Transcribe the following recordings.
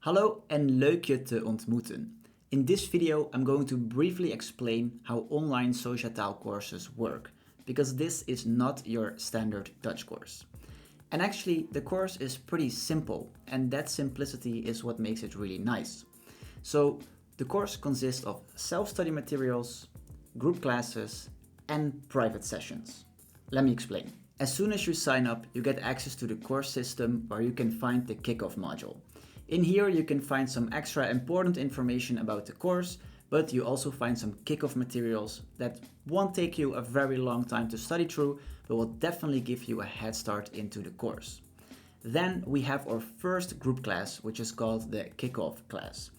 Hallo en leuk je te ontmoeten. In this video I'm going to briefly explain how online SociaTaal courses work, because this is not your standard Dutch course. And actually the course is pretty simple, and that simplicity is what makes it really nice. So the course consists of self-study materials, group classes and private sessions. Let me explain. As soon as you sign up, you get access to the course system where you can find the kickoff module. In here you can find some extra important information about the course, but you also find some kickoff materials that won't take you a very long time to study through, but will definitely give you a head start into the course. Then we have our first group class, which is called the kickoff class.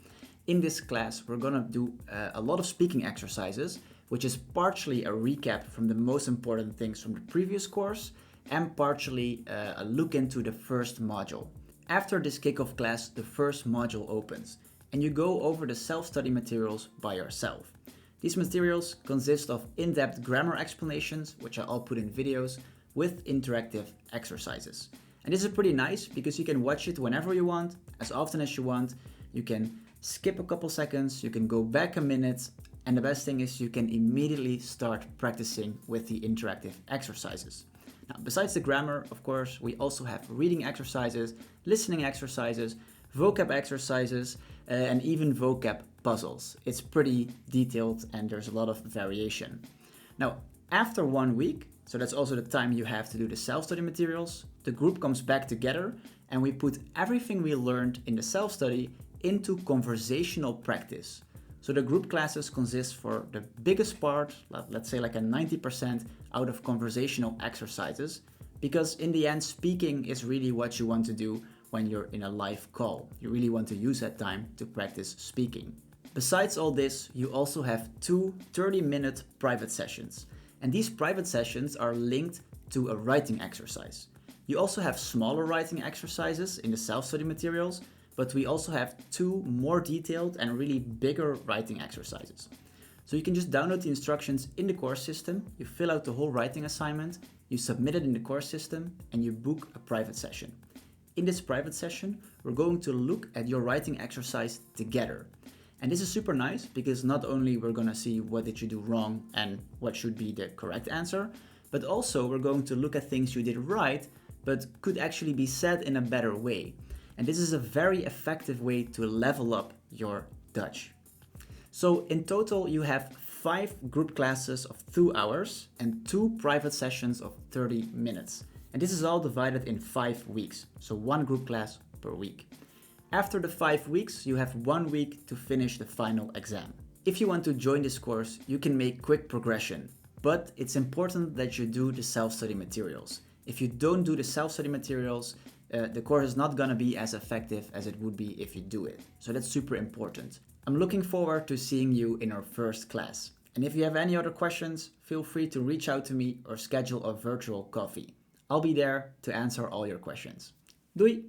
In this class we're gonna do a lot of speaking exercises, which is partially a recap from the most important things from the previous course and partially a look into the first module. After this kickoff class, the first module opens and you go over the self-study materials by yourself. These materials consist of in-depth grammar explanations, which I all put in videos, with interactive exercises. And this is pretty nice because you can watch it whenever you want, as often as you want. You can skip a couple seconds, you can go back a minute, and the best thing is you can immediately start practicing with the interactive exercises. Now, besides the grammar, of course, we also have reading exercises, listening exercises, vocab exercises, and even vocab puzzles. It's pretty detailed and there's a lot of variation. Now, after 1 week, so that's also the time you have to do the self-study materials, the group comes back together and we put everything we learned in the self-study into conversational practice. So the group classes consist for the biggest part, let's say like a 90% out of conversational exercises, because in the end speaking is really what you want to do when you're in a live call. You really want to use that time to practice speaking. Besides all this, you also have 2 30-minute private sessions. And these private sessions are linked to a writing exercise. You also have smaller writing exercises in the self-study materials, but we also have 2 more detailed and really bigger writing exercises. So you can just download the instructions in the course system, you fill out the whole writing assignment, you submit it in the course system, and you book a private session. In this private session, we're going to look at your writing exercise together. And this is super nice because not only we're gonna see what did you do wrong and what should be the correct answer, but also we're going to look at things you did right, but could actually be said in a better way. And this is a very effective way to level up your Dutch. So in total you have 5 group classes of 2 hours and 2 private sessions of 30 minutes. And this is all divided in 5 weeks, so 1 group class per week. After the 5 weeks, you have 1 week to finish the final exam. If you want to join this course, you can make quick progression, but it's important that you do the self-study materials. If you don't do the self-study materials, the course is not gonna be as effective as it would be if you do it. So that's super important. I'm looking forward to seeing you in our first class. And if you have any other questions, feel free to reach out to me or schedule a virtual coffee. I'll be there to answer all your questions. Doei!